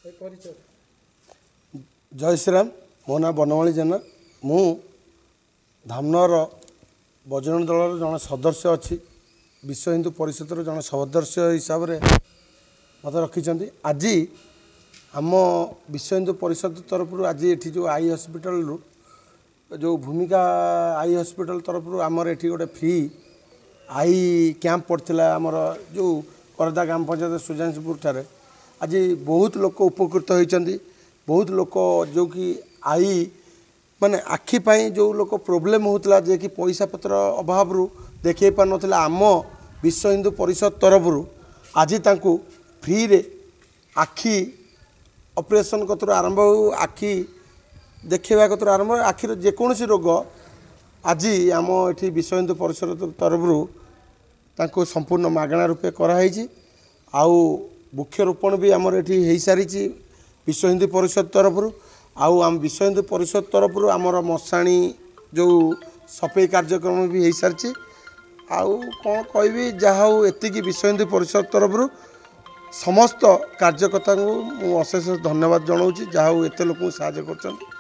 जय श्रीराम मो ना बनमाली जेना मु धामनगर बजरंग दल जन सदस्य अच्छी विश्व हिंदू परिषद जन सदस्य हिसाब से मत रखी आज आम विश्व हिंदू परिषद तरफ आज ये जो आई हॉस्पिटल जो भूमिका आई हॉस्पिटल तरफ आमर ये गोटे फ्री आई कैंप पड़ता आमर जो करदा ग्राम पंचायत सुजानपुर ठारे आज बहुत लोक उपकृत होती बहुत लोक जो कि आई माने आखि पाई जो लोक प्रोब्लेम होता जे कि पैसा पत्र अभाव देखे पार ना आम विश्व हिंदू परिषद तरफ आज तांको फ्री रे आखि ऑपरेशन कतर आरंभ हो आखि देखा कतर आरंभ आखिर जेकोसी रोग आज आम ये विश्व हिंदू परिषद तरफ तांको संपूर्ण मागणा रूपे कराई आउ वृक्षरोपण भी आमर ये हो सारी विश्व हिंदू परिषद तरफ आउ आम विश्व हिंदू परिषद तरफ आमर मशाणी जो सफाई कार्यक्रम भी हो सारी आउ कौन कहि जहाँ हो एति विश्व हिंदू परिषद तरफ समस्त कार्यकर्ता को अशेष धन्यवाद जनाऊँ जहाँ एत लोक साहय कर।